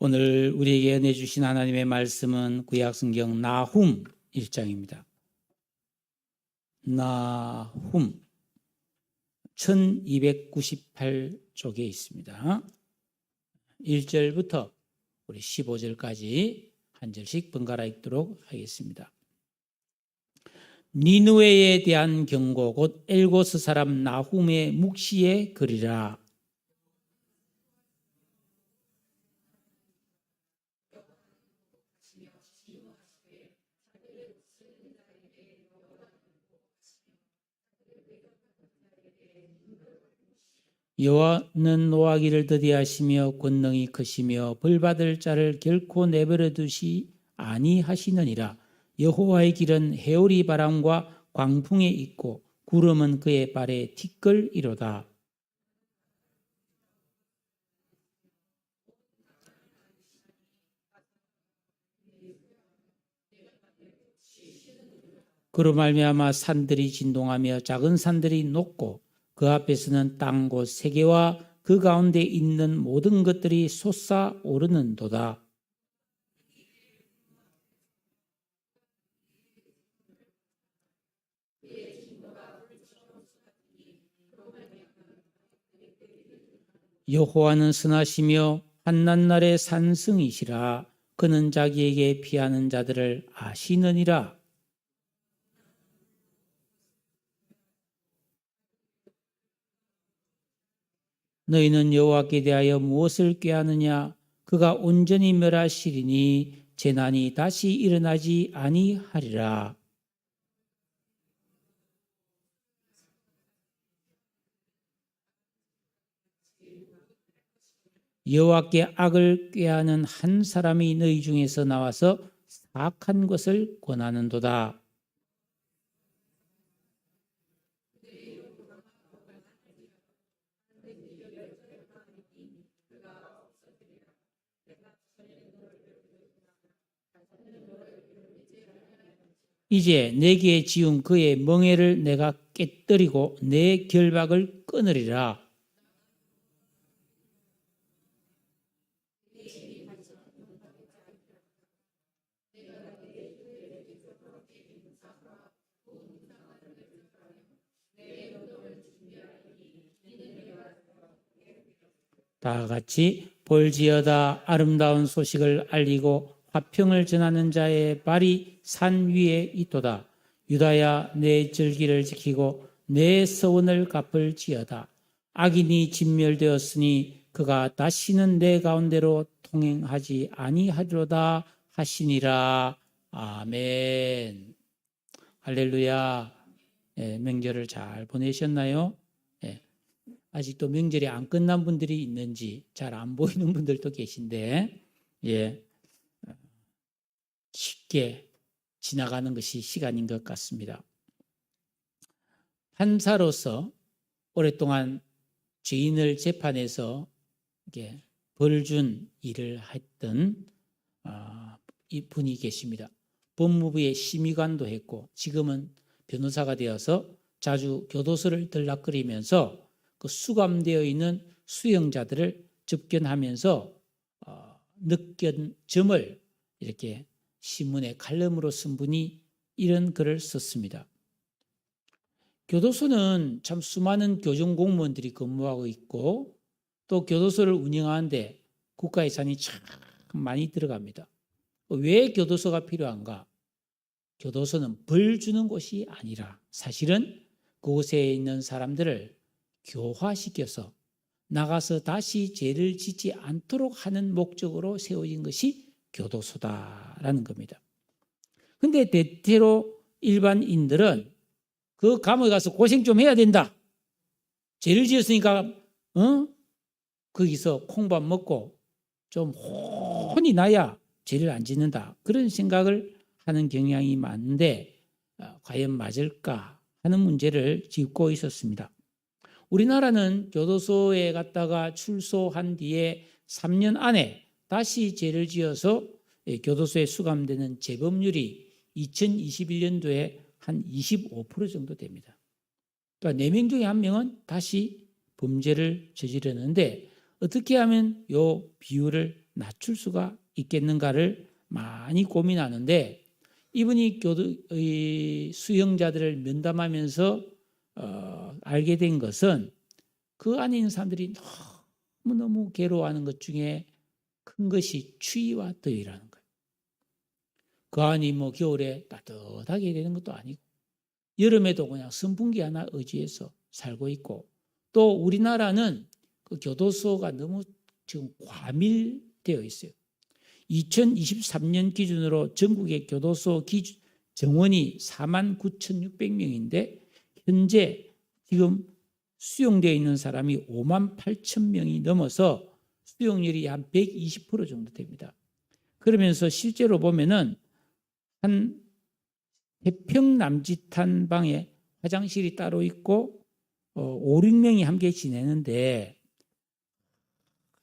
오늘 우리에게 은혜 주신 하나님의 말씀은 구약성경 나훔 1장입니다. 나훔 1298쪽에 있습니다. 1절부터 우리 15절까지 한 절씩 번갈아 읽도록 하겠습니다. 니느웨에 대한 경고 곧 엘고스 사람 나훔의 묵시의 글이라. 여호와는 노하기를 더디하시며 권능이 크시며 벌받을 자를 결코 내버려 두시 아니하시느니라. 여호와의 길은 해오리 바람과 광풍에 있고 구름은 그의 발에 티끌이로다. 그로 말미암아 산들이 진동하며 작은 산들이 녹고 그 앞에서는 땅 곧 세계와 그 가운데 있는 모든 것들이 솟아오르는도다. 여호와는 선하시며 환난날의 산승이시라. 그는 자기에게 피하는 자들을 아시느니라. 너희는 여호와께 대하여 무엇을 꾀하느냐? 그가 온전히 멸하시리니 재난이 다시 일어나지 아니하리라. 여호와께 악을 꾀하는 한 사람이 너희 중에서 나와서 사악한 것을 권하는도다. 이제 내게 지은 그의 멍에를 내가 깨뜨리고 내 결박을 끊으리라. 다 같이 볼지어다. 아름다운 소식을 알리고 화평을 전하는 자의 발이 산 위에 있도다. 유다야, 내 절기를 지키고 내 서원을 갚을지어다. 악인이 진멸되었으니 그가 다시는 내 가운데로 통행하지 아니하리로다 하시니라. 아멘. 할렐루야. 명절을 잘 보내셨나요? 아직도 명절이 안 끝난 분들이 있는지 잘 안 보이는 분들도 계신데, 쉽게 지나가는 것이 시간인 것 같습니다. 판사로서 오랫동안 죄인을 재판해서 벌 준 일을 했던 이 분이 계십니다. 법무부의 심의관도 했고 지금은 변호사가 되어서 자주 교도소를 들락거리면서 그 수감되어 있는 수용자들을 접견하면서 느낀 점을 이렇게 신문에 칼럼으로 쓴 분이 이런 글을 썼습니다. 교도소는 참 수많은 교정 공무원들이 근무하고 있고 또 교도소를 운영하는데 국가 예산이 참 많이 들어갑니다. 왜 교도소가 필요한가? 교도소는 벌 주는 곳이 아니라 사실은 그곳에 있는 사람들을 교화시켜서 나가서 다시 죄를 짓지 않도록 하는 목적으로 세워진 것이 교도소다라는 겁니다. 근데 대체로 일반인들은 그 감옥에 가서 고생 좀 해야 된다. 죄를 지었으니까 거기서 콩밥 먹고 좀 혼이 나야 죄를 안 짓는다. 그런 생각을 하는 경향이 많은데 과연 맞을까 하는 문제를 짚고 있었습니다. 우리나라는 교도소에 갔다가 출소한 뒤에 3년 안에 다시 죄를 지어서 교도소에 수감되는 재범률이 2021년도에 한 25% 정도 됩니다. 그러니까 4명 중에 1명은 다시 범죄를 저지르는데 어떻게 하면 이 비율을 낮출 수가 있겠는가를 많이 고민하는데, 이분이 수용자들을 면담하면서 알게 된 것은 그 안에 있는 사람들이 너무너무 괴로워하는 것 중에 큰 것이 추위와 더위라는 거예요. 그 안이 뭐 겨울에 따뜻하게 되는 것도 아니고 여름에도 그냥 선풍기 하나 의지해서 살고 있고, 또 우리나라는 그 교도소가 너무 지금 과밀되어 있어요. 2023년 기준으로 전국의 교도소 정원이 49,600명인데 현재 지금 수용되어 있는 사람이 58,000명이 넘어서 수용률이 한 120% 정도 됩니다. 그러면서 실제로 보면은 한 3평 남짓한 방에 화장실이 따로 있고 5, 6명이 함께 지내는데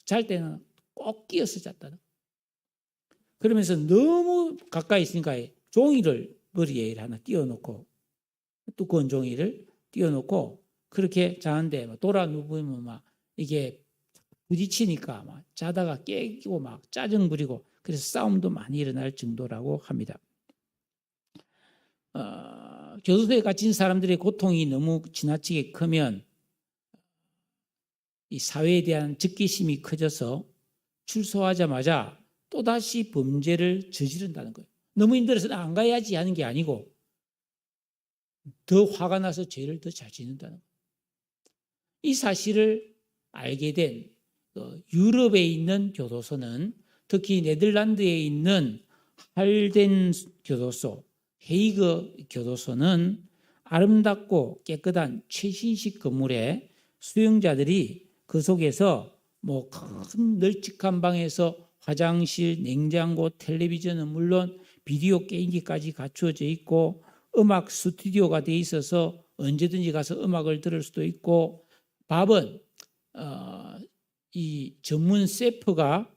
잘 때는 꼭 끼어서 잤다는. 그러면서 너무 가까이 있으니까 종이를 머리에 하나 띄워놓고, 두꺼운 종이를 띄워놓고 그렇게 자는데 돌아 누우면 막 이게 부딪히니까 막 자다가 깨기고 막 짜증 부리고, 그래서 싸움도 많이 일어날 정도라고 합니다. 교도소에 갇힌 사람들의 고통이 너무 지나치게 크면 이 사회에 대한 적개심이 커져서 출소하자마자 또다시 범죄를 저지른다는 거예요. 너무 힘들어서 안 가야지 하는 게 아니고 더 화가 나서 죄를 더 잘 짓는다는 거예요. 이 사실을 알게 된 유럽에 있는 교도소는, 특히 네덜란드에 있는 할덴 교도소, 헤이그 교도소는 아름답고 깨끗한 최신식 건물에 수용자들이 그 속에서 뭐 큰 널찍한 방에서 화장실, 냉장고, 텔레비전은 물론 비디오 게임기까지 갖추어져 있고 음악 스튜디오가 돼 있어서 언제든지 가서 음악을 들을 수도 있고, 밥은 이 전문 셰프가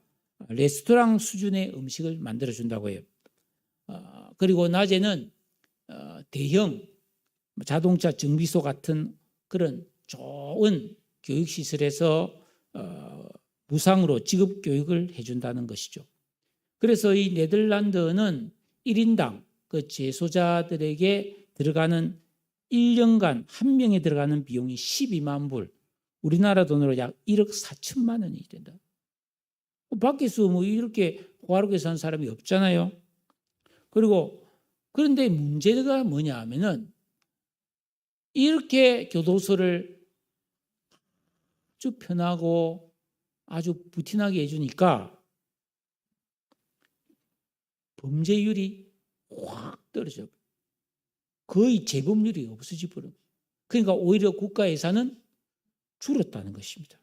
레스토랑 수준의 음식을 만들어 준다고 해요. 그리고 낮에는 대형 자동차 정비소 같은 그런 좋은 교육시설에서 무상으로 직업 교육을 해준다는 것이죠. 그래서 이 네덜란드는 1인당 그 재소자들에게 들어가는 1년간 한 명에 들어가는 비용이 12만 불, 우리나라 돈으로 약 1억 4천만 원이 된다. 밖에서 뭐 이렇게 호화롭게 사는 사람이 없잖아요. 그런데 문제가 뭐냐 하면은 이렇게 교도소를 아주 편하고 아주 부티나게 해주니까 범죄율이 확 떨어져. 거의 재범률이 없어져 버려요. 그러니까 오히려 국가 예산은 줄었다는 것입니다.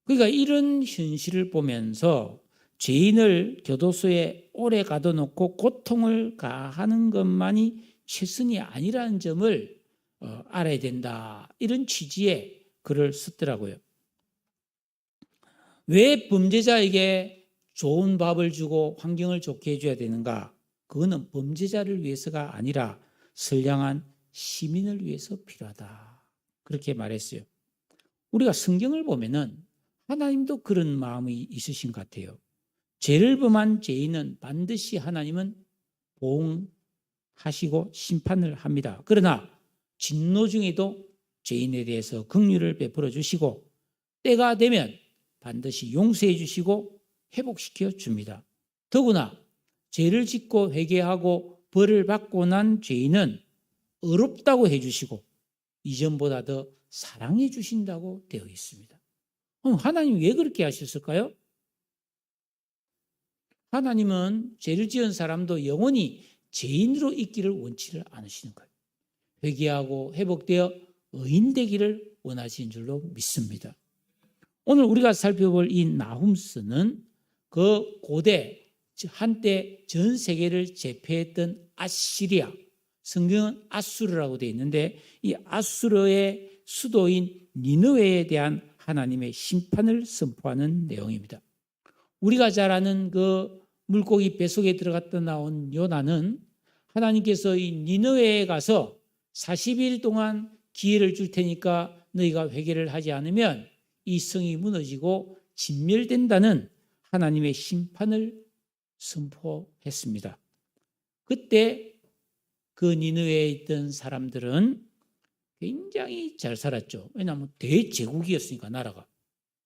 그러니까 이런 현실을 보면서 죄인을 교도소에 오래 가둬놓고 고통을 가하는 것만이 최선이 아니라는 점을 알아야 된다. 이런 취지의 글을 썼더라고요. 왜 범죄자에게 좋은 밥을 주고 환경을 좋게 해줘야 되는가? 그거는 범죄자를 위해서가 아니라 선량한 시민을 위해서 필요하다. 그렇게 말했어요. 우리가 성경을 보면은 하나님도 그런 마음이 있으신 것 같아요. 죄를 범한 죄인은 반드시 하나님은 보응하시고 심판을 합니다. 그러나 진노 중에도 죄인에 대해서 긍휼을 베풀어 주시고 때가 되면 반드시 용서해 주시고 회복시켜 줍니다. 더구나 죄를 짓고 회개하고 벌을 받고 난 죄인은 의롭다고 해주시고 이전보다 더 사랑해 주신다고 되어 있습니다. 그럼 하나님 왜 그렇게 하셨을까요? 하나님은 죄를 지은 사람도 영원히 죄인으로 있기를 원치를 않으시는 거예요. 회개하고 회복되어 의인되기를 원하시는 줄로 믿습니다. 오늘 우리가 살펴볼 이 나훔스는 그 고대 한때 전 세계를 제패했던 아시리아, 성경은 아수르라고 되어 있는데 이 아수르의 수도인 니느웨에 대한 하나님의 심판을 선포하는 내용입니다. 우리가 잘 아는 그 물고기 뱃속에 들어갔다 나온 요나는 하나님께서 이 니느웨에 가서 40일 동안 기회를 줄 테니까 너희가 회개를 하지 않으면 이 성이 무너지고 진멸된다는 하나님의 심판을 선포했습니다. 그때 그 니느웨에 있던 사람들은 굉장히 잘 살았죠. 왜냐하면 대제국이었으니까 나라가.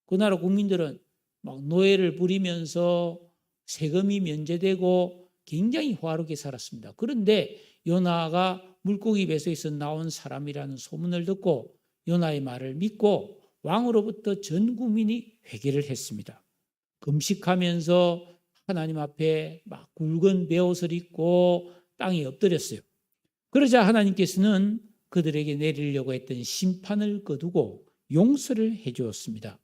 그 나라 국민들은 막 노예를 부리면서 세금이 면제되고 굉장히 화롭게 살았습니다. 그런데 요나가 물고기 배에서 나온 사람이라는 소문을 듣고 요나의 말을 믿고 왕으로부터 전 국민이 회개를 했습니다. 금식하면서 하나님 앞에 막 굵은 베옷을 입고 땅에 엎드렸어요. 그러자 하나님께서는 그들에게 내리려고 했던 심판을 거두고 용서를 해주었습니다.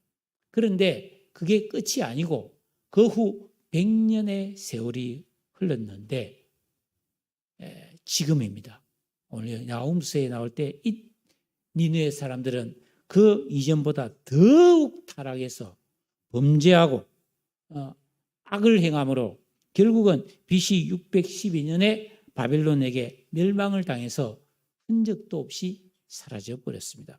그런데 그게 끝이 아니고 그 후 100년의 세월이 흘렀는데 지금입니다. 오늘 나훔서에 나올 때 이 니느웨 사람들은 그 이전보다 더욱 타락해서 범죄하고 악을 행함으로 결국은 BC 612년에 바벨론에게 멸망을 당해서 흔적도 없이 사라져 버렸습니다.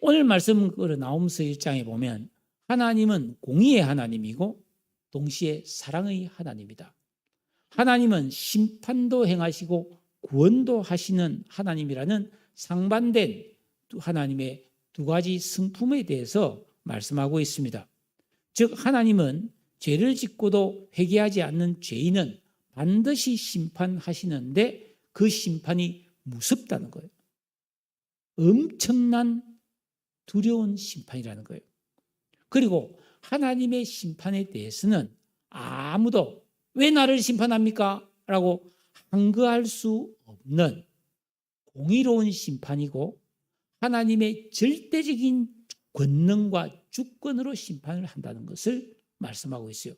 오늘 말씀 나훔서 1장에 보면 하나님은 공의의 하나님이고 동시에 사랑의 하나님이다. 하나님은 심판도 행하시고 구원도 하시는 하나님이라는 상반된 하나님의 두 가지 성품에 대해서 말씀하고 있습니다. 즉 하나님은 죄를 짓고도 회개하지 않는 죄인은 반드시 심판하시는데 그 심판이 무섭다는 거예요. 엄청난 두려운 심판이라는 거예요. 그리고 하나님의 심판에 대해서는 아무도 왜 나를 심판합니까? 라고 항거할 수 없는 공의로운 심판이고 하나님의 절대적인 권능과 주권으로 심판을 한다는 것을 말씀하고 있어요.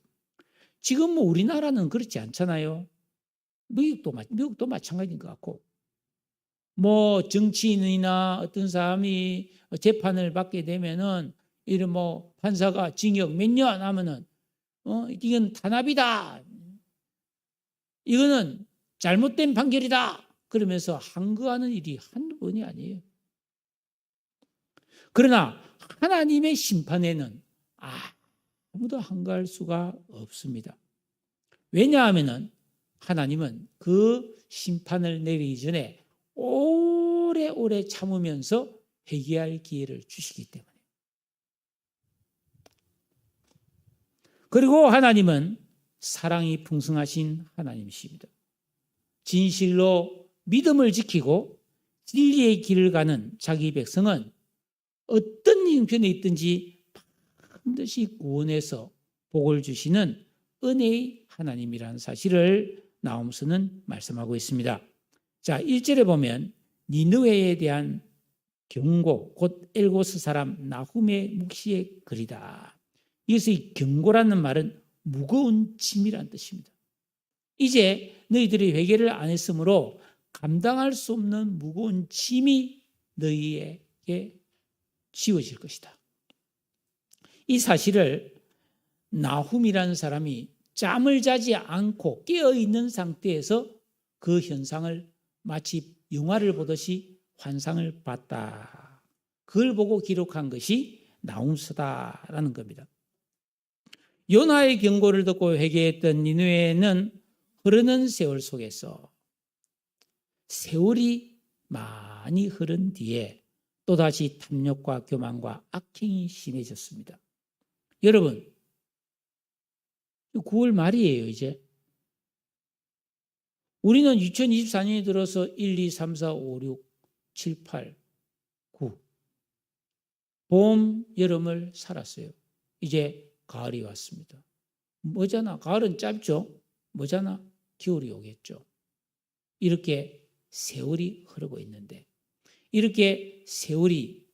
지금 우리나라는 그렇지 않잖아요. 미국도 마찬가지인 것 같고 정치인이나 어떤 사람이 재판을 받게 되면은 이런 판사가 징역 몇 년 하면은 이건 탄압이다. 이거는 잘못된 판결이다. 그러면서 항거하는 일이 한두 번이 아니에요. 그러나 하나님의 심판에는 아무도 항거할 수가 없습니다. 왜냐하면은 하나님은 그 심판을 내리기 전에 오래오래 참으면서 회개할 기회를 주시기 때문에. 그리고 하나님은 사랑이 풍성하신 하나님이십니다. 진실로 믿음을 지키고 진리의 길을 가는 자기 백성은 어떤 형편에 있든지 반드시 구원해서 복을 주시는 은혜의 하나님이라는 사실을 나훔서는 말씀하고 있습니다. 자, 1절에 보면 니느웨에 대한 경고, 곧 엘고스 사람 나훔의 묵시의 글이다. 여기서 이 경고라는 말은 무거운 짐이라는 뜻입니다. 이제 너희들이 회개를 안 했으므로 감당할 수 없는 무거운 짐이 너희에게 지워질 것이다. 이 사실을 나훔이라는 사람이 잠을 자지 않고 깨어있는 상태에서 그 현상을 마치 영화를 보듯이 환상을 봤다. 그걸 보고 기록한 것이 나훔서다라는 겁니다. 요나의 경고를 듣고 회개했던 니느웨는 흐르는 세월 속에서 세월이 많이 흐른 뒤에 또다시 탐욕과 교만과 악행이 심해졌습니다. 여러분, 9월 말이에요, 이제. 우리는 2024년이 들어서 1, 2, 3, 4, 5, 6, 7, 8, 9. 봄, 여름을 살았어요. 이제 가을이 왔습니다. 뭐잖아? 가을은 짧죠? 뭐잖아? 겨울이 오겠죠. 이렇게 세월이 흐르고 있는데 이렇게 세월이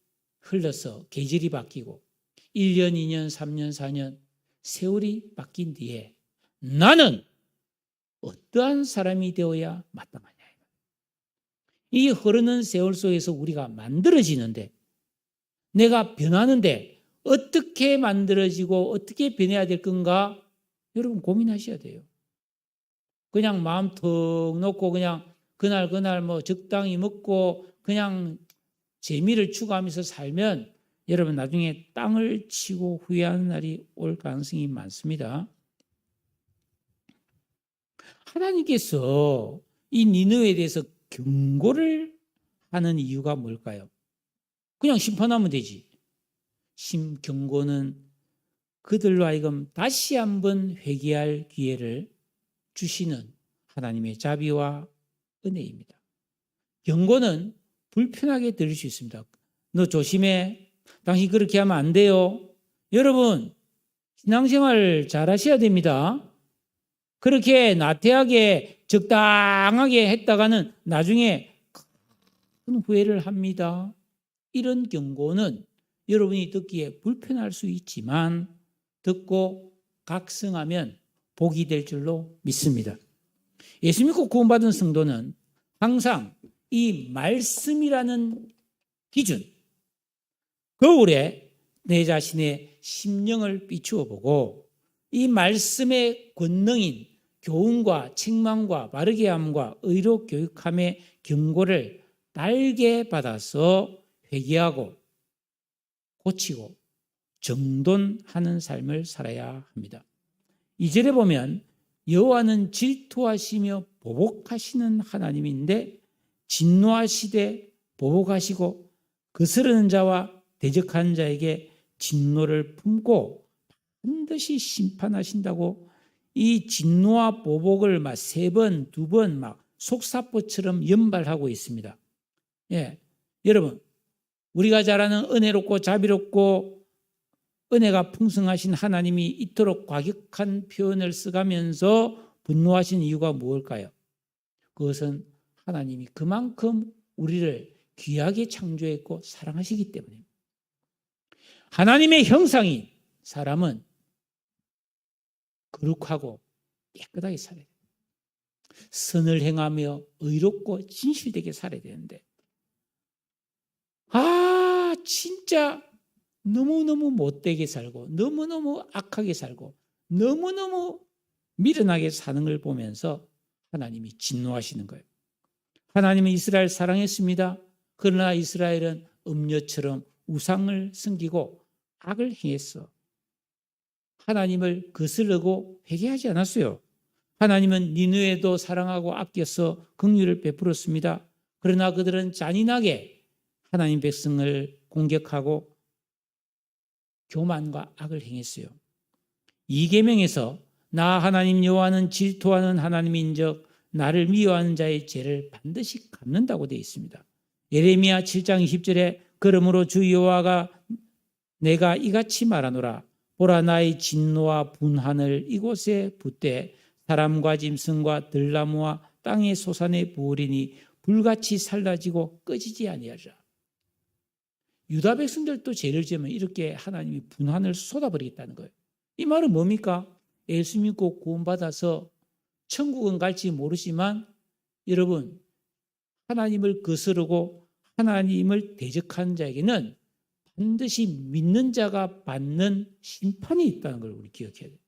흘러서 계절이 바뀌고 1년, 2년, 3년, 4년 세월이 바뀐 뒤에 나는 어떠한 사람이 되어야 마땅하냐. 이 흐르는 세월 속에서 우리가 만들어지는데 내가 변하는데 어떻게 만들어지고 어떻게 변해야 될 건가? 여러분 고민하셔야 돼요. 그냥 마음 턱 놓고 그냥 그날 적당히 먹고 그냥 재미를 추구하면서 살면 여러분 나중에 땅을 치고 후회하는 날이 올 가능성이 많습니다. 하나님께서 이 니느웨에 대해서 경고를 하는 이유가 뭘까요? 그냥 심판하면 되지. 경고는 그들로 하여금 다시 한번 회개할 기회를 주시는 하나님의 자비와 은혜입니다. 경고는 불편하게 들릴 수 있습니다. 너 조심해. 당신 그렇게 하면 안 돼요. 여러분, 신앙생활 잘 하셔야 됩니다. 그렇게 나태하게 적당하게 했다가는 나중에 큰 후회를 합니다. 이런 경고는 여러분이 듣기에 불편할 수 있지만 듣고 각성하면 복이 될 줄로 믿습니다. 예수 믿고 구원받은 성도는 항상 이 말씀이라는 기준, 거울에 내 자신의 심령을 비추어 보고 이 말씀의 권능인 교훈과 책망과 바르게 함과 의로 교육함의 경고를 달게 받아서 회개하고 고치고 정돈하는 삶을 살아야 합니다. 2절에 보면 여호와는 질투하시며 보복하시는 하나님인데 진노하시되 보복하시고 거스르는 자와 대적하는 자에게 진노를 품고 반드시 심판하신다고 이 진노와 보복을 막 3번, 2번 막 속사포처럼 연발하고 있습니다. 예, 여러분, 우리가 잘 아는 은혜롭고 자비롭고 은혜가 풍성하신 하나님이 이토록 과격한 표현을 써가면서 분노하신 이유가 무엇일까요? 그것은 하나님이 그만큼 우리를 귀하게 창조했고 사랑하시기 때문입니다. 하나님의 형상인 사람은 거룩하고 깨끗하게 살아야 돼요. 선을 행하며 의롭고 진실되게 살아야 되는데 진짜 너무너무 못되게 살고 너무너무 악하게 살고 너무너무 미련하게 사는 걸 보면서 하나님이 진노하시는 거예요. 하나님은 이스라엘 사랑했습니다. 그러나 이스라엘은 음녀처럼 우상을 섬기고 악을 행했어. 하나님을 거스르고 회개하지 않았어요. 하나님은 니느웨도 사랑하고 아껴서 긍휼을 베풀었습니다. 그러나 그들은 잔인하게 하나님 백성을 공격하고 교만과 악을 행했어요. 2계명에서 나 하나님 여호와는 질투하는 하나님인즉 나를 미워하는 자의 죄를 반드시 갚는다고 되어 있습니다. 예레미야 7장 20절에 그러므로 주 여호와가 내가 이같이 말하노라 보라 나의 진노와 분한을 이곳에 붓되 사람과 짐승과 들나무와 땅의 소산에 부으리니 불같이 살라지고 꺼지지 아니하리라. 유다 백성들도 죄를 지으면 이렇게 하나님이 분한을 쏟아버리겠다는 거예요. 이 말은 뭡니까? 예수 믿고 구원받아서 천국은 갈지 모르지만 여러분 하나님을 거스르고 하나님을 대적하는 자에게는 반드시 믿는 자가 받는 심판이 있다는 걸 우리 기억해야 돼요.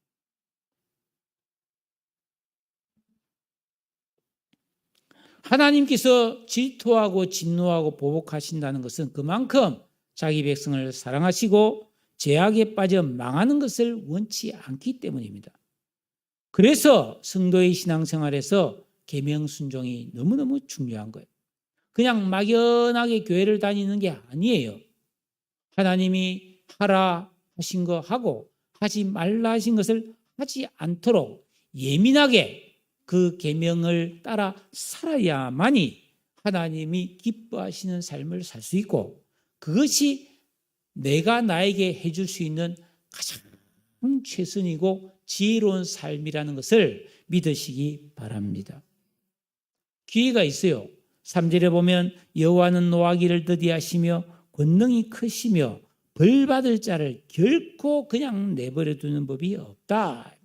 하나님께서 질투하고 진노하고 보복하신다는 것은 그만큼 자기 백성을 사랑하시고 죄악에 빠져 망하는 것을 원치 않기 때문입니다. 그래서 성도의 신앙생활에서 계명 순종이 너무너무 중요한 거예요. 그냥 막연하게 교회를 다니는 게 아니에요. 하나님이 하라 하신 거 하고 하지 말라 하신 것을 하지 않도록 예민하게 그 계명을 따라 살아야만이 하나님이 기뻐하시는 삶을 살 수 있고 그것이 내가 나에게 해줄 수 있는 가장 최선이고 지혜로운 삶이라는 것을 믿으시기 바랍니다. 기회가 있어요. 3절에 보면 여호와는 노하기를 더디하시며 권능이 크시며 벌받을 자를 결코 그냥 내버려 두는 법이 없다.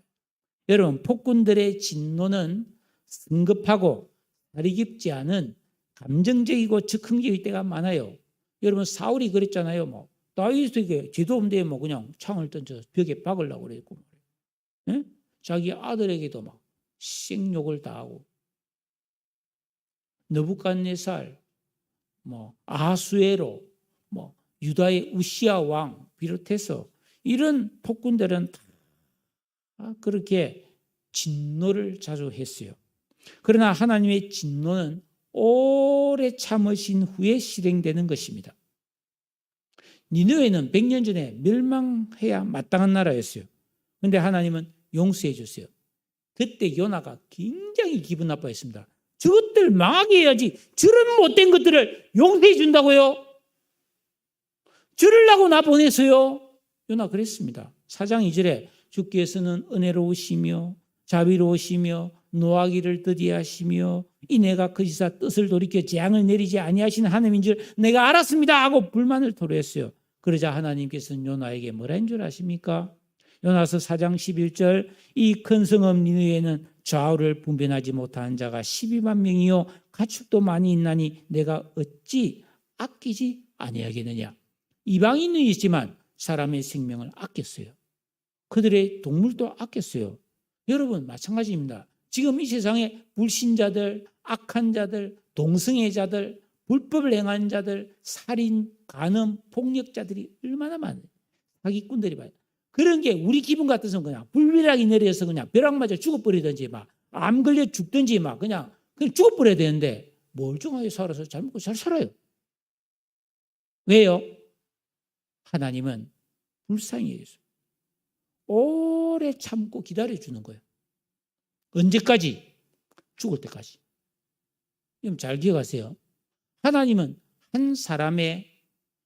여러분 폭군들의 진노는 성급하고 다리 깊지 않은 감정적이고 즉흥적일 때가 많아요. 여러분 사울이 그랬잖아요. 다윗에게 죄도 없는데 그냥 창을 던져 벽에 박으려고 그랬고, 예? 자기 아들에게도 막 생욕을 다하고, 느부갓네살, 아하수에로, 유다의 우시아 왕 비롯해서 이런 폭군들은 다 그렇게 진노를 자주 했어요. 그러나 하나님의 진노는 오래 참으신 후에 실행되는 것입니다. 니느웨는 100년 전에 멸망해야 마땅한 나라였어요. 그런데 하나님은 용서해 줬어요. 그때 요나가 굉장히 기분 나빠했습니다. 저것들 망하게 해야지 저런 못된 것들을 용서해 준다고요? 저러려고 나 보냈어요? 요나 그랬습니다. 4장 2절에 주께서는 은혜로우시며 자비로우시며 노하기를 더디하시며 이내가 거짓사 뜻을 돌이켜 재앙을 내리지 아니하신 하나님인 줄 내가 알았습니다 하고 불만을 토로했어요. 그러자 하나님께서는 요나에게 뭐라 한 줄 아십니까? 요나서 4장 11절 이 큰 성읍 니느웨에는 좌우를 분별하지 못한 자가 12만 명이요 가축도 많이 있나니 내가 어찌 아끼지 아니하겠느냐. 이방인은 있지만 사람의 생명을 아꼈어요. 그들의 동물도 아꼈어요. 여러분 마찬가지입니다. 지금 이 세상에 불신자들, 악한 자들, 동성애자들, 불법을 행한 자들, 살인, 간음, 폭력자들이 얼마나 많아요. 사기꾼들이 많아요. 그런 게 우리 기분 같아서 그냥 불비락이 내려서 그냥 벼락 맞아 죽어버리든지 막 암 걸려 죽든지 막 그냥 죽어버려야 되는데 멀쩡하게 살아서 잘 먹고 잘 살아요. 왜요? 하나님은 불쌍히 여기서 오래 참고 기다려주는 거예요. 언제까지? 죽을 때까지. 좀 잘 기억하세요. 하나님은 한 사람의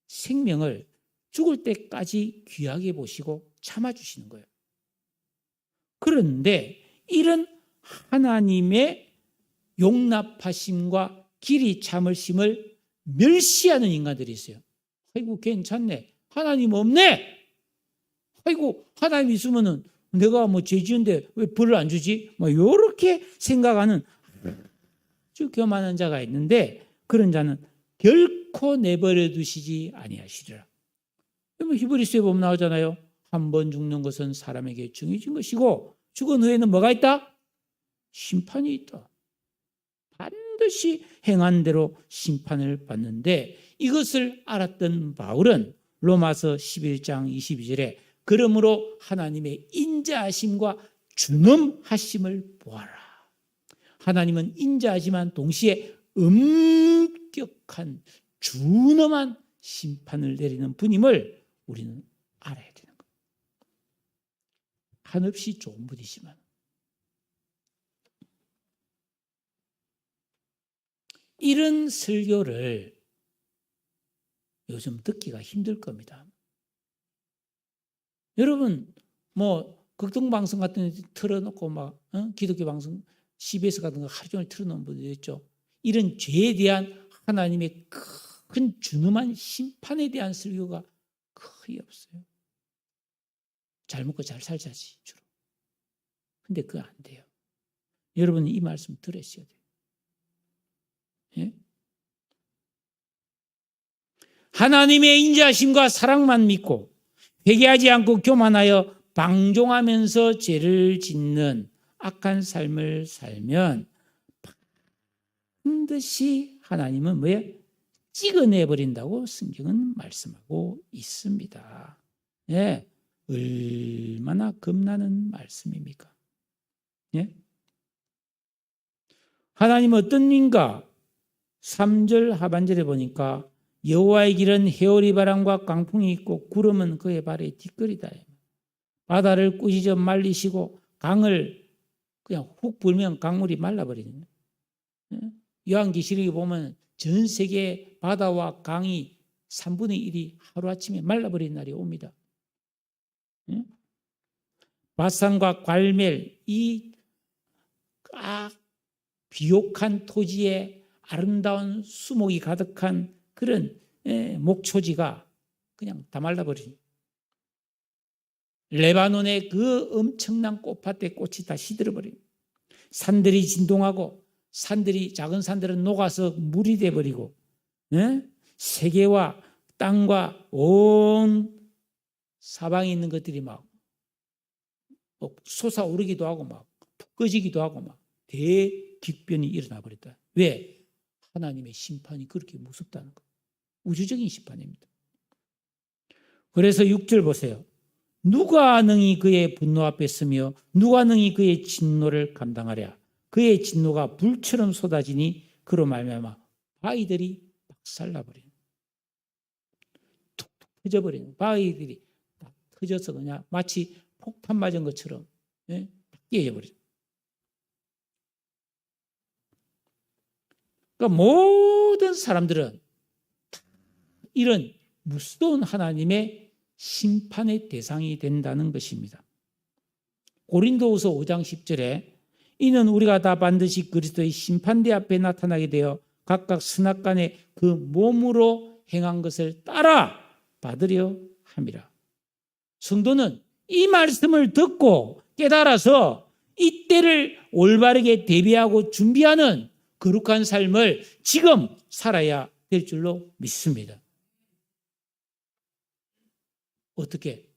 생명을 죽을 때까지 귀하게 보시고 참아주시는 거예요. 그런데 이런 하나님의 용납하심과 길이 참으심을 멸시하는 인간들이 있어요. 아이고 괜찮네. 하나님 없네. 아이고 하나님 있으면은 내가 뭐 죄 지은데 왜 벌을 안 주지? 뭐 이렇게 생각하는 아주 교만한 자가 있는데 그런 자는 결코 내버려 두시지 아니하시리라. 히브리서에 보면 나오잖아요. 한 번 죽는 것은 사람에게 정해진 것이고 죽은 후에는 뭐가 있다? 심판이 있다. 반드시 행한 대로 심판을 받는데 이것을 알았던 바울은 로마서 11장 22절에 그러므로 하나님의 인자하심과 준엄하심을 보아라. 하나님은 인자하지만 동시에 엄격한 준엄한 심판을 내리는 분임을 우리는 알아야 되는 거예요. 한없이 좋은 분이지만 이런 설교를 요즘 듣기가 힘들 겁니다. 여러분 뭐 극동방송 같은 데 틀어놓고 막 기독교 방송 CBS 같은 거 하루 종일 틀어놓은 분들 있죠. 이런 죄에 대한 하나님의 큰 준엄한 심판에 대한 설교가 거의 없어요. 잘 먹고 잘 살자지 주로. 근데 그거 안 돼요. 여러분 이 말씀 들으셔야 돼요. 예? 하나님의 인자하심과 사랑만 믿고 회개하지 않고 교만하여 방종하면서 죄를 짓는 악한 삶을 살면 반드시 하나님은 뭐예요? 찍어내버린다고 성경은 말씀하고 있습니다. 예, 얼마나 겁나는 말씀입니까? 예? 하나님은 어떤 인가? 3절 하반절에 보니까 여호와의 길은 해오리 바람과 강풍이 있고 구름은 그의 발에 뒷거리다. 바다를 꾸짖어 말리시고 강을 그냥 훅 불면 강물이 말라버리는 거예요. 요한계시록에 보면 전 세계 바다와 강이 3분의 1이 하루아침에 말라버리는 날이 옵니다. 바산과 갈멜 이 비옥한 토지에 아름다운 수목이 가득한 그런 목초지가 그냥 다 말라버리죠. 레바논의 그 엄청난 꽃밭에 꽃이 다 시들어버리고 산들이 진동하고 작은 산들은 녹아서 물이 돼버리고 세계와 땅과 온 사방에 있는 것들이 막 솟아오르기도 하고 막 푹 꺼지기도 하고 막 대기변이 일어나 버렸다. 왜? 하나님의 심판이 그렇게 무섭다는 거. 우주적인 심판입니다. 그래서 6절 보세요. 누가 능히 그의 분노 앞에 서며 누가 능히 그의 진노를 감당하랴. 그의 진노가 불처럼 쏟아지니 그로 말미암아 바위들이 박살나버리는, 툭툭 터져버리는, 바위들이 딱 터져서 그냥 마치 폭탄 맞은 것처럼 깨져버리죠. 그러니까 모든 사람들은 이런 무서운 하나님의 심판의 대상이 된다는 것입니다. 고린도후서 5장 10절에 이는 우리가 다 반드시 그리스도의 심판대 앞에 나타나게 되어 각각 선악간에 그 몸으로 행한 것을 따라 받으려 함이라. 성도는 이 말씀을 듣고 깨달아서 이 때를 올바르게 대비하고 준비하는 거룩한 삶을 지금 살아야 될 줄로 믿습니다. 어떻게?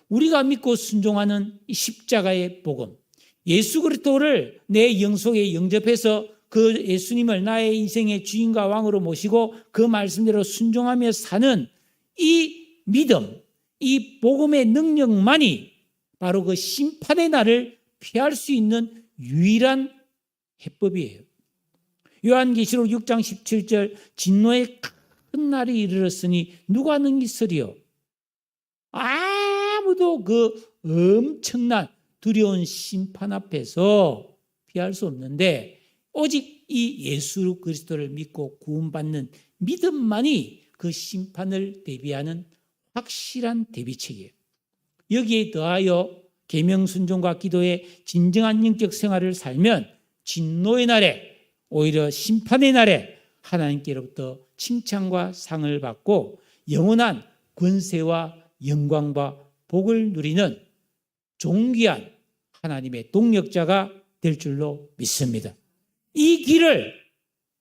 우리가 믿고 순종하는 이 십자가의 복음, 예수 그리스도를 내 영속에 영접해서 그 예수님을 나의 인생의 주인과 왕으로 모시고 그 말씀대로 순종하며 사는 이 믿음, 이 복음의 능력만이 바로 그 심판의 날을 피할 수 있는 유일한 해법이에요. 요한계시록 6장 17절 진노의 큰 날이 이르렀으니 누가 능히 서리요. 아무도 그 엄청난 두려운 심판 앞에서 피할 수 없는데 오직 이 예수 그리스도를 믿고 구원받는 믿음만이 그 심판을 대비하는 확실한 대비책이에요. 여기에 더하여 계명 순종과 기도의 진정한 영적 생활을 살면 진노의 날에 오히려 심판의 날에 하나님께로부터 칭찬과 상을 받고 영원한 권세와 영광과 복을 누리는 존귀한 하나님의 동력자가 될 줄로 믿습니다. 이 길을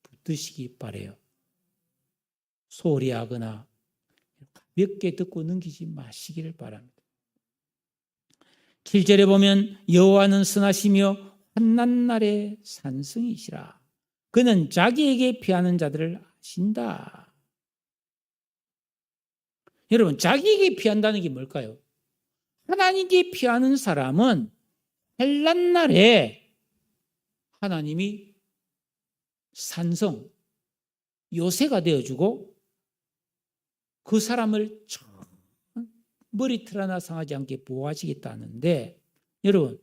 붙드시기 바라요. 소홀히 하거나 가볍게 듣고 넘기지 마시기를 바랍니다. 7절에 보면 여호와는 선하시며 환난 날의 산성이시라. 그는 자기에게 피하는 자들을 아신다. 여러분, 자기에게 피한다는 게 뭘까요? 하나님께 피하는 사람은 환난 날에 하나님이 산성, 요새가 되어주고 그 사람을 머리털 하나 상하지 않게 보호하시겠다는데, 여러분,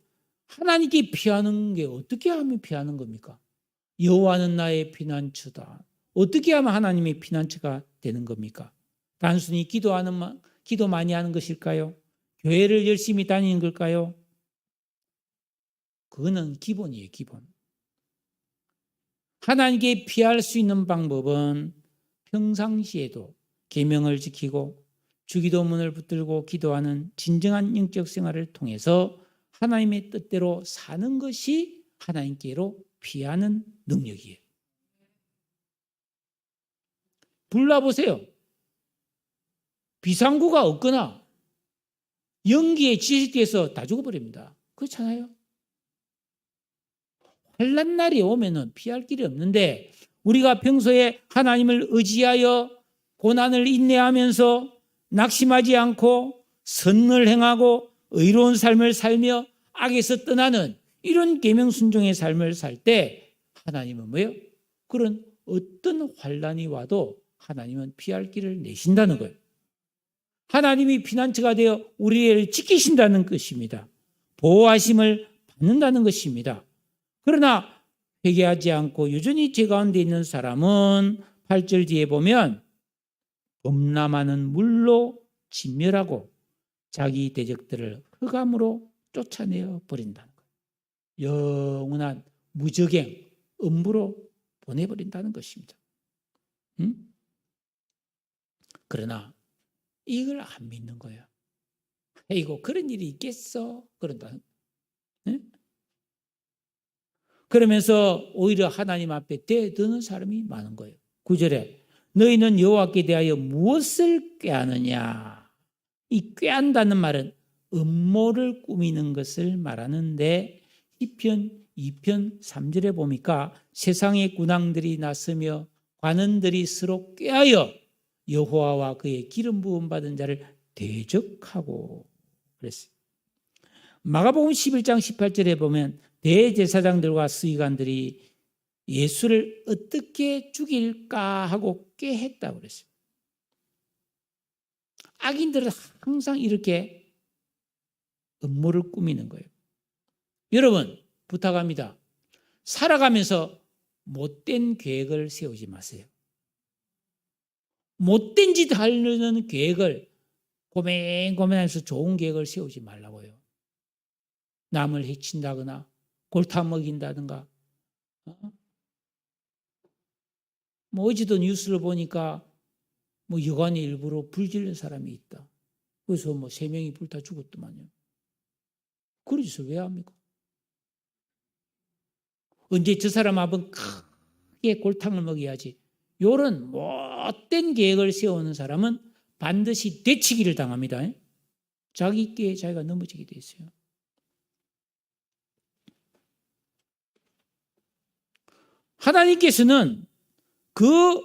하나님께 피하는 게 어떻게 하면 피하는 겁니까? 여호와는 나의 피난처다. 어떻게 하면 하나님의 피난처가 되는 겁니까? 단순히 기도 많이 하는 것일까요? 교회를 열심히 다니는 걸까요? 그거는 기본이에요, 기본. 하나님께 피할 수 있는 방법은 평상시에도 계명을 지키고 주기도문을 붙들고 기도하는 진정한 영적 생활을 통해서 하나님의 뜻대로 사는 것이 하나님께로 피하는 능력이에요. 불나보세요. 비상구가 없거나 연기에 지식돼서 다 죽어버립니다. 그렇잖아요. 환난 날이 오면은 피할 길이 없는데 우리가 평소에 하나님을 의지하여 고난을 인내하면서 낙심하지 않고 선을 행하고 의로운 삶을 살며 악에서 떠나는 이런 계명 순종의 삶을 살 때 하나님은 뭐예요? 그런 어떤 환난이 와도 하나님은 피할 길을 내신다는 거예요. 하나님이 피난처가 되어 우리를 지키신다는 것입니다. 보호하심을 받는다는 것입니다. 그러나 회개하지 않고 여전히 죄 가운데 있는 사람은 8절 뒤에 보면 범람하는 물로 진멸하고 자기 대적들을 흑암으로 쫓아내어 버린다는 거예요. 영원한 무적행, 음부로 보내버린다는 것입니다. 그러나 이걸 안 믿는 거예요. 이거 그런 일이 있겠어? 그런다. 그러면서 오히려 하나님 앞에 대드는 사람이 많은 거예요. 9절에 너희는 여호와께 대하여 무엇을 꾀하느냐? 이 꾀한다는 말은 음모를 꾸미는 것을 말하는데 시편 2편 3절에 보니까 세상의 군왕들이 나서며 관원들이 서로 꾀하여 여호와와 그의 기름 부음 받은 자를 대적하고 그랬어요. 마가복음 11장 18절에 보면 대제사장들과 서기관들이 예수를 어떻게 죽일까 하고 꾀했다고 그랬어요. 악인들은 항상 이렇게 음모를 꾸미는 거예요. 여러분 부탁합니다. 살아가면서 못된 계획을 세우지 마세요. 못된 짓 하려는 계획을 고민하면서 좋은 계획을 세우지 말라고요. 남을 해친다거나 골타 먹인다든가. 어제도 뉴스를 보니까 여관에 일부러 불 지른 사람이 있다. 그래서 3명이 불타 죽었더만요. 그런 짓을 왜 합니까? 언제 저 사람 한번 크게 골탕을 먹여야지. 이런 못된 계획을 세우는 사람은 반드시 되치기를 당합니다. 자기 꾀에 자기가 넘어지게 돼 있어요. 하나님께서는 그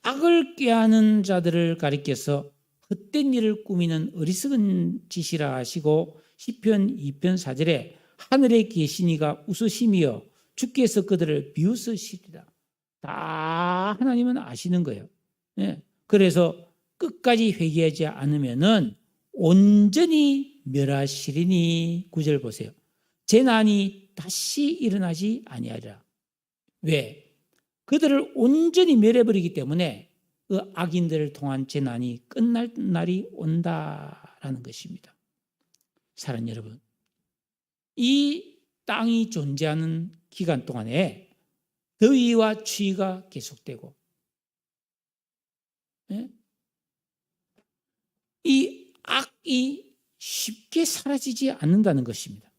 악을 꾀하는 자들을 가리켜서 헛된 일을 꾸미는 어리석은 짓이라 하시고 시편 2편 4절에 하늘에 계시니가 웃으심이여 주께서 그들을 비웃으시리라. 다 하나님은 아시는 거예요. 그래서 끝까지 회개하지 않으면은 온전히 멸하시리니 9절 보세요. 재난이 다시 일어나지 아니하리라. 왜? 그들을 온전히 멸해버리기 때문에 그 악인들을 통한 재난이 끝날 날이 온다라는 것입니다. 사랑하는 여러분, 이 땅이 존재하는 기간 동안에 더위와 추위가 계속되고 이 악이 쉽게 사라지지 않는다는 것입니다.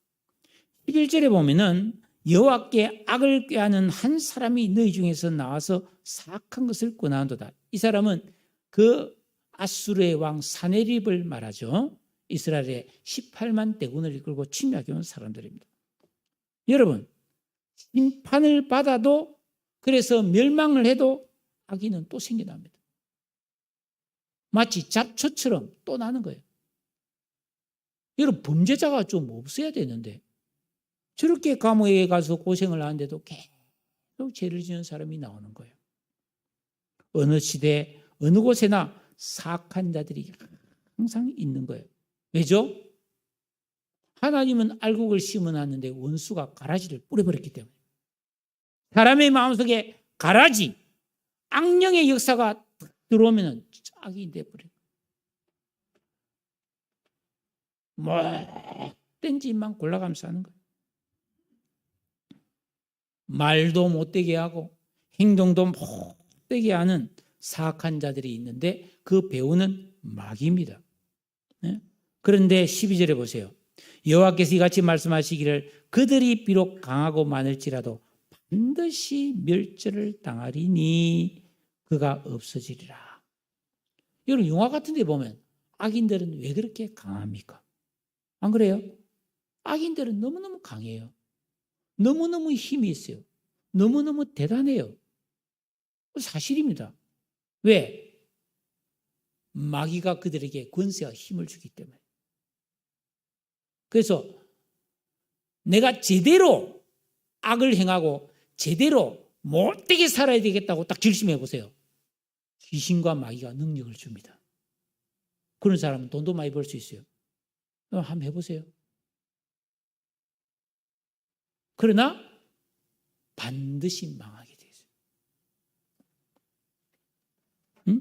11절에 보면은 여호와께 악을 꾀하는 한 사람이 너희 중에서 나와서 사악한 것을 권하는도다. 이 사람은 그 아수르의 왕 사네립을 말하죠. 이스라엘의 18만 대군을 이끌고 침략해온 사람들입니다. 여러분, 심판을 받아도 그래서 멸망을 해도 악인은 또 생겨납니다. 마치 잡초처럼 또 나는 거예요. 여러분, 범죄자가 좀 없어야 되는데 저렇게 감옥에 가서 고생을 하는데도 계속 죄를 지는 사람이 나오는 거예요. 어느 시대, 어느 곳에나 사악한 자들이 항상 있는 거예요. 왜죠? 하나님은 알곡을 심어놨는데 원수가 가라지를 뿌려버렸기 때문에. 사람의 마음속에 가라지, 악령의 역사가 들어오면 악이 돼버려요. 못된 짓만 골라가면서 하는 거예요. 말도 못되게 하고 행동도 못되게 하는 사악한 자들이 있는데 그 배후는 마귀입니다. 그런데 12절에 보세요. 여호와께서 이같이 말씀하시기를 그들이 비록 강하고 많을지라도 반드시 멸절을 당하리니 그가 없어지리라. 여러분 영화 같은 데 보면 악인들은 왜 그렇게 강합니까? 안 그래요? 악인들은 너무너무 강해요. 너무너무 힘이 있어요. 너무너무 대단해요. 사실입니다. 왜? 마귀가 그들에게 권세와 힘을 주기 때문에. 그래서 내가 제대로 악을 행하고 제대로 못되게 살아야 되겠다고 딱 결심해 보세요. 귀신과 마귀가 능력을 줍니다. 그런 사람은 돈도 많이 벌 수 있어요. 한번 해보세요. 그러나 반드시 망하게 돼 있어요.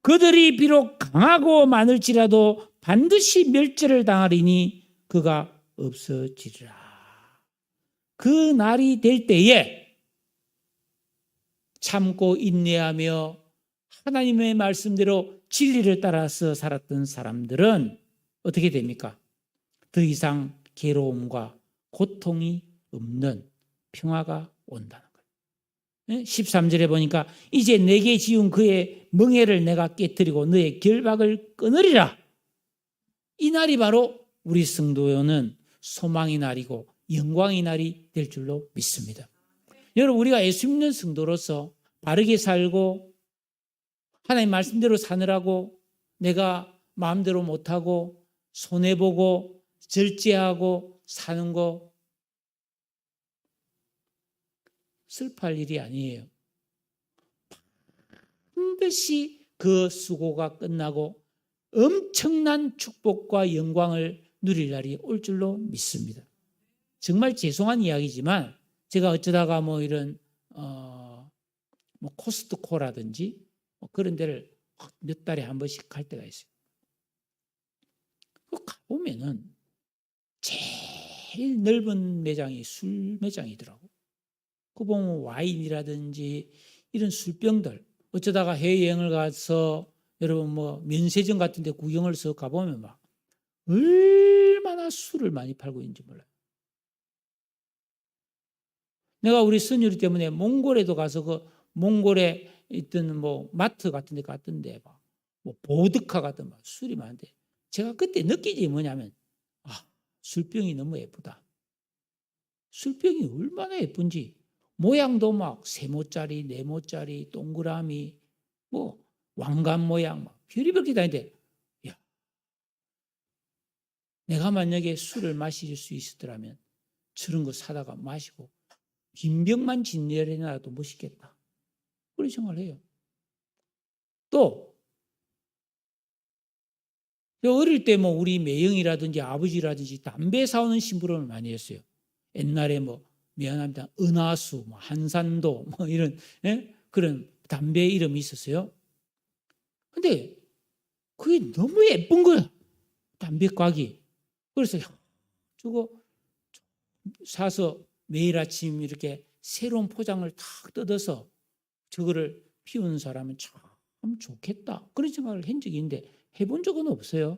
그들이 비록 강하고 많을지라도 반드시 멸절을 당하리니 그가 없어지리라. 그 날이 될 때에 참고 인내하며 하나님의 말씀대로 진리를 따라서 살았던 사람들은 어떻게 됩니까? 더 이상 괴로움과 고통이 없는 평화가 온다는 거예요. 13절에 보니까 이제 내게 지은 그의 멍에를 내가 깨뜨리고 너의 결박을 끊으리라. 이 날이 바로 우리 성도는 소망의 날이고 영광의 날이 될 줄로 믿습니다. 여러분 우리가 예수 믿는 성도로서 바르게 살고 하나님 말씀대로 사느라고 내가 마음대로 못하고 손해보고 절제하고 사는 거 슬퍼할 일이 아니에요. 반드시 그 수고가 끝나고 엄청난 축복과 영광을 누릴 날이 올 줄로 믿습니다. 정말 죄송한 이야기지만 제가 어쩌다가 뭐 이런 뭐 코스트코라든지 뭐 그런 데를 몇 달에 한 번씩 갈 때가 있어요. 그 가보면은 제일 넓은 매장이 술 매장이더라고. 그 보면 와인이라든지 이런 술병들, 어쩌다가 해외여행을 가서 여러분 뭐 면세점 같은 데 구경을 서 가보면 막 얼마나 술을 많이 팔고 있는지 몰라요. 내가 우리 선율이 때문에 몽골에도 가서 그 몽골에 있던 뭐 마트 같은 데 갔던데 막 뭐 보드카 같은 막 술이 많은데 제가 그때 느끼지 뭐냐면 술병이 너무 예쁘다. 술병이 얼마나 예쁜지 모양도 막 세모짜리, 네모짜리, 동그라미, 뭐 왕관 모양 막 별의별 게 다 있는데 야, 내가 만약에 술을 마실 수 있었더라면 저런 거 사다가 마시고 빈병만 진열해놔도 멋있겠다. 그런 생각을 해요. 또 어릴 때 뭐 우리 매형이라든지 아버지라든지 담배 사오는 심부름을 많이 했어요. 옛날에 뭐 미안합니다. 은하수, 뭐 한산도 뭐 이런 그런 담배 이름이 있었어요. 근데 그게 너무 예쁜 거야. 담배 곽이. 그래서 저거 사서 매일 아침 이렇게 새로운 포장을 탁 뜯어서 저거를 피우는 사람은 참 좋겠다. 그런 생각을 한 적이 있는데 해본 적은 없어요.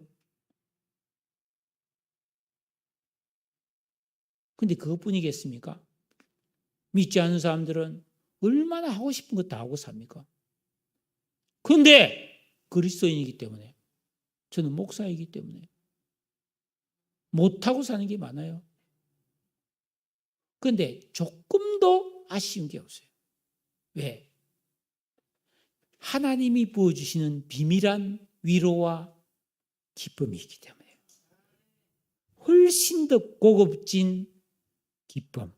근데 그것뿐이겠습니까? 믿지 않는 사람들은 얼마나 하고 싶은 것 다 하고 삽니까? 그런데 그리스도인이기 때문에 저는 목사이기 때문에 못하고 사는 게 많아요. 그런데 조금도 아쉬운 게 없어요. 왜? 하나님이 부어주시는 비밀한 위로와 기쁨이기 때문에 훨씬 더 고급진 기쁨,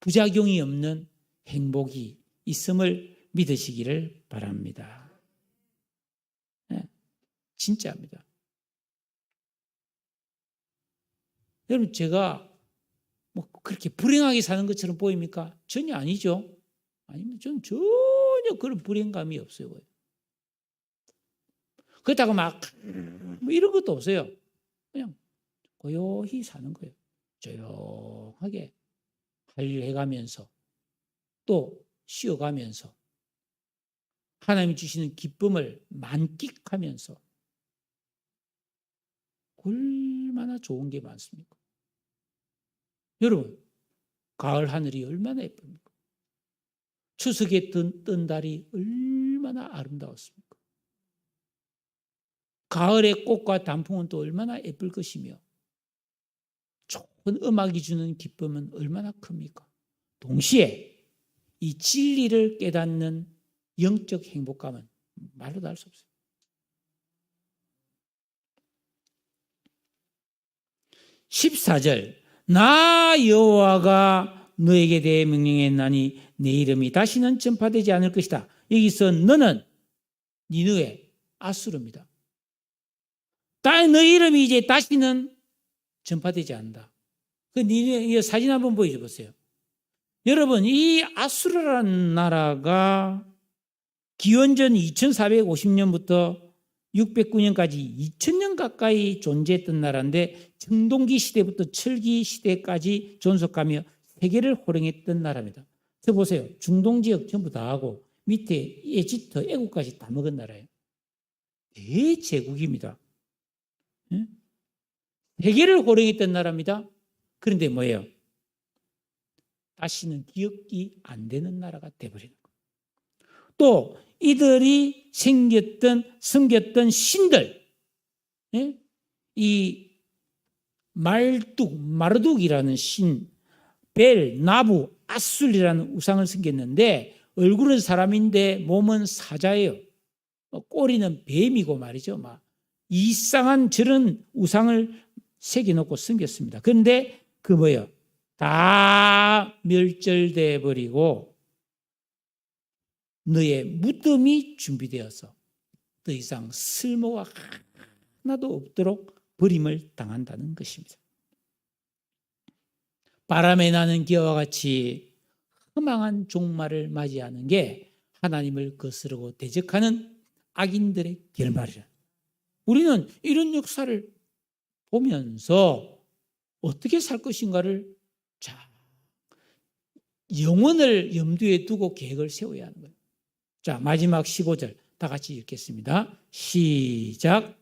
부작용이 없는 행복이 있음을 믿으시기를 바랍니다. 네, 진짜입니다. 여러분 제가 뭐 그렇게 불행하게 사는 것처럼 보입니까? 전혀 아니죠. 아니면 저는 전혀 그런 불행감이 없어요. 그렇다고 막 뭐 이런 것도 없어요. 그냥 고요히 사는 거예요. 조용하게 할 일 해가면서 또 쉬어가면서 하나님이 주시는 기쁨을 만끽하면서 얼마나 좋은 게 많습니까? 여러분 가을 하늘이 얼마나 예쁩니까? 추석에 뜬 달이 얼마나 아름다웠습니까? 가을의 꽃과 단풍은 또 얼마나 예쁠 것이며 좋은 음악이 주는 기쁨은 얼마나 큽니까? 동시에 이 진리를 깨닫는 영적 행복감은 말로도 할 수 없어요. 14절 나 여호와가 너에게 대해 명령했나니 내 이름이 다시는 전파되지 않을 것이다. 여기서 너는 니느웨 아수르입니다. 너희 이름이 이제 다시는 전파되지 않는다. 그 니느웨 사진 한번 보여줘 보세요. 여러분 이 아수르라는 나라가 기원전 2450년부터 609년까지 2000년 가까이 존재했던 나라인데 청동기 시대부터 철기 시대까지 존속하며 세계를 호령했던 나라입니다. 저 보세요. 중동 지역 전부 다 하고 밑에 에집트, 애국까지 다 먹은 나라예요. 대제국입니다. 세계를 호령했던 나라입니다. 그런데 뭐예요? 다시는 기억이 안 되는 나라가 돼버리는 거예요. 또 이들이 섬겼던 신들, 이 마르둑이라는 신, 벨, 나부, 아술이라는 우상을 섬겼는데 얼굴은 사람인데 몸은 사자예요. 꼬리는 뱀이고 말이죠. 막 이상한 저런 우상을 새겨놓고 숨겼습니다. 그런데 그 뭐예요? 다 멸절돼 버리고 너의 무덤이 준비되어서 더 이상 쓸모가 하나도 없도록 버림을 당한다는 것입니다. 바람에 나는 기와 같이 허망한 종말을 맞이하는 게 하나님을 거스르고 대적하는 악인들의 결말이라. 우리는 이런 역사를 보면서 어떻게 살 것인가를 영혼을 염두에 두고 계획을 세워야 하는 거예요. 자, 마지막 15절 다 같이 읽겠습니다. 시작.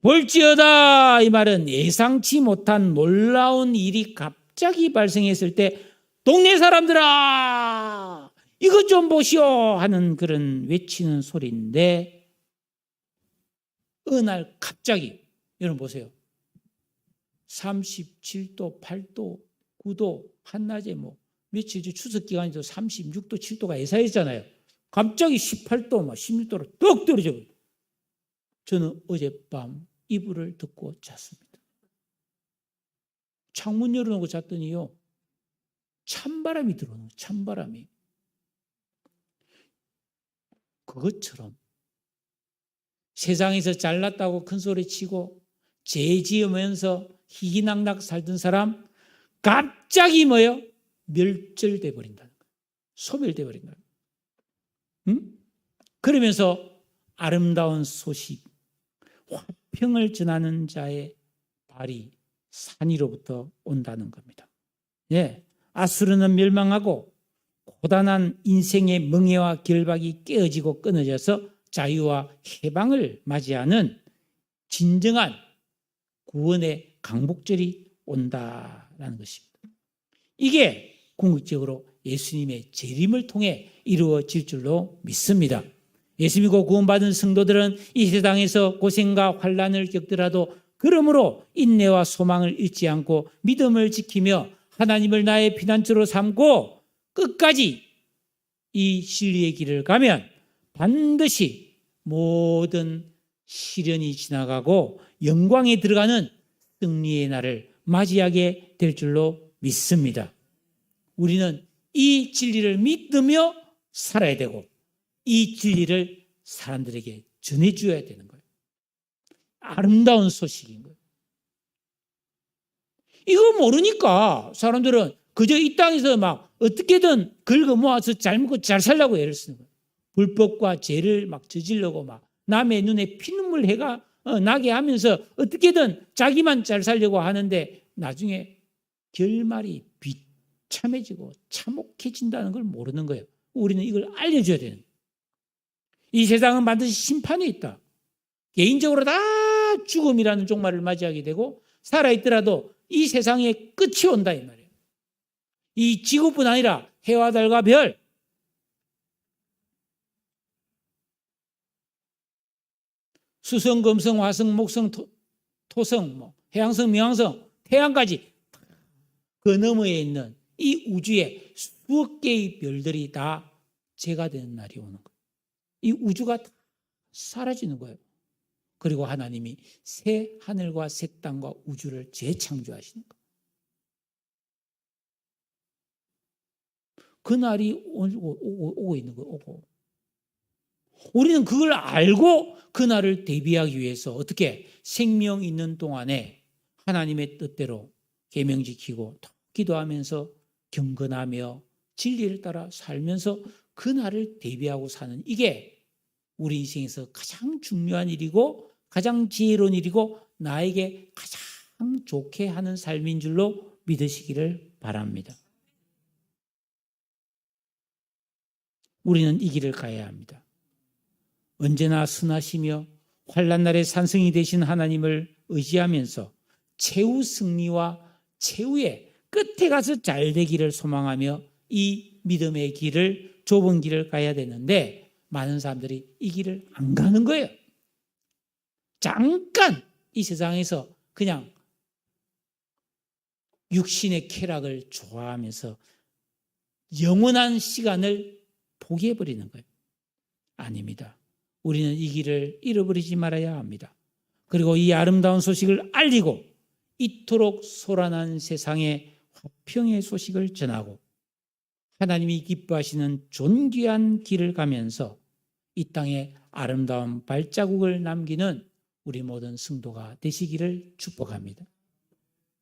볼지어다, 이 말은 예상치 못한 놀라운 일이 갑자기 발생했을 때 동네 사람들아 이것 좀 보시오 하는 그런 외치는 소리인데, 어느 날 갑자기 여러분 보세요. 37도, 8도, 9도, 한낮에 뭐 며칠 전 추석 기간에도 36도, 7도가 예사했잖아요. 갑자기 18도, 16도로 뚝 떨어져 버려요. 저는 어젯밤 이불을 덮고 잤습니다. 창문 열어놓고 잤더니요, 찬바람이 들어오는 거예요. 찬바람이. 그것처럼 세상에서 잘났다고 큰소리치고 죄 지으면서 희희낙낙 살던 사람 갑자기 뭐예요? 멸절돼 버린다는 거예요. 소멸돼 버린다는 거예요. 그러면서 아름다운 소식, 화평을 전하는 자의 발이 산 위로부터 온다는 겁니다. 예, 아수르는 멸망하고 고단한 인생의 멍해와 결박이 깨어지고 끊어져서 자유와 해방을 맞이하는 진정한 구원의 강복절이 온다라는 것입니다. 이게 궁극적으로 예수님의 재림을 통해 이루어질 줄로 믿습니다. 예수 믿고 구원받은 성도들은 이 세상에서 고생과 환난을 겪더라도 그러므로 인내와 소망을 잃지 않고 믿음을 지키며 하나님을 나의 피난처로 삼고 끝까지 이 진리의 길을 가면 반드시 모든 시련이 지나가고 영광에 들어가는 승리의 날을 맞이하게 될 줄로 믿습니다. 우리는 이 진리를 믿으며 살아야 되고 이 진리를 사람들에게 전해줘야 되는 거예요. 아름다운 소식인 거예요. 이거 모르니까 사람들은 그저 이 땅에서 막 어떻게든 긁어 모아서 잘 먹고 잘 살려고 애를 쓰는 거예요. 불법과 죄를 막 저지르고 막 남의 눈에 피눈물 해가 나게 하면서 어떻게든 자기만 잘 살려고 하는데 나중에 결말이 비참해지고 참혹해진다는 걸 모르는 거예요. 우리는 이걸 알려줘야 되는 거예요. 이 세상은 반드시 심판이 있다. 개인적으로 다 죽음이라는 종말을 맞이하게 되고 살아있더라도 이 세상에 끝이 온다 이 말이에요. 이 지구뿐 아니라 해와 달과 별, 수성, 금성, 화성, 목성, 토성, 해왕성,冥王성, 태양까지 그 너머에 있는 이 우주에 수억 개의 별들이 다 재가 되는 날이 오는 거예요. 이 우주가 다 사라지는 거예요. 그리고 하나님이 새 하늘과 새 땅과 우주를 재창조하시는 거예요. 그 날이 오고 있는 거예요. 오고. 우리는 그걸 알고 그 날을 대비하기 위해서 어떻게 생명 있는 동안에 하나님의 뜻대로 계명 지키고 기도하면서 경건하며 진리를 따라 살면서 그 날을 대비하고 사는 이게 우리 인생에서 가장 중요한 일이고 가장 지혜로운 일이고 나에게 가장 좋게 하는 삶인 줄로 믿으시기를 바랍니다. 우리는 이 길을 가야 합니다. 언제나 선하시며 환난 날의 산성이 되신 하나님을 의지하면서 최후 승리와 최후의 끝에 가서 잘 되기를 소망하며 이 믿음의 길을 좁은 길을 가야 되는데 많은 사람들이 이 길을 안 가는 거예요. 잠깐 이 세상에서 그냥 육신의 쾌락을 좋아하면서 영원한 시간을 포기해버리는 거예요. 아닙니다. 우리는 이 길을 잃어버리지 말아야 합니다. 그리고 이 아름다운 소식을 알리고 이토록 소란한 세상에 화평의 소식을 전하고 하나님이 기뻐하시는 존귀한 길을 가면서 이 땅에 아름다운 발자국을 남기는 우리 모든 성도가 되시기를 축복합니다.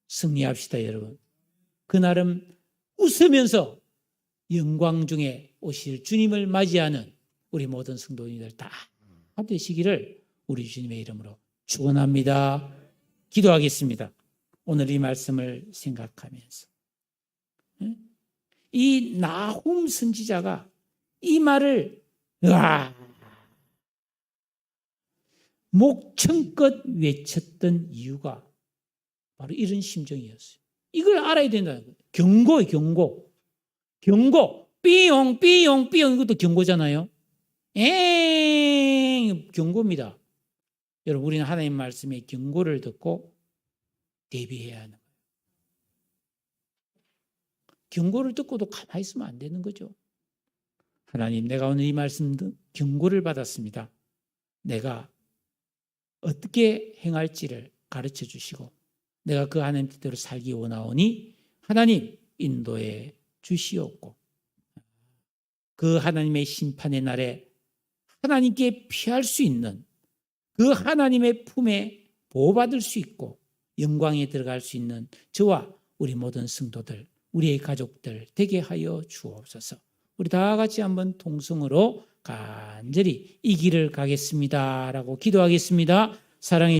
승리합시다, 여러분. 그날은 웃으면서 영광 중에 오실 주님을 맞이하는 우리 모든 성도님들 다 되시기를 우리 주님의 이름으로 축원합니다. 기도하겠습니다. 오늘 이 말씀을 생각하면서 이 나훔 선지자가 이 말을 목청껏 외쳤던 이유가 바로 이런 심정이었어요. 이걸 알아야 된다는 거예요. 경고예요, 경고. 경고. 삐용, 삐용, 삐용. 이것도 경고잖아요. 경고입니다. 여러분, 우리는 하나님 말씀의 경고를 듣고 대비해야 하는 거예요. 경고를 듣고도 가만히 있으면 안 되는 거죠. 하나님, 내가 오늘 이 말씀 경고를 받았습니다. 내가 어떻게 행할지를 가르쳐 주시고 내가 그 하나님 뜻대로 살기 원하오니 하나님 인도해 주시옵고 그 하나님의 심판의 날에 하나님께 피할 수 있는 그 하나님의 품에 보호받을 수 있고 영광에 들어갈 수 있는 저와 우리 모든 성도들, 우리의 가족들 되게 하여 주옵소서. 우리 다 같이 한번 통성으로 간절히 이 길을 가겠습니다 라고 기도하겠습니다. 사랑해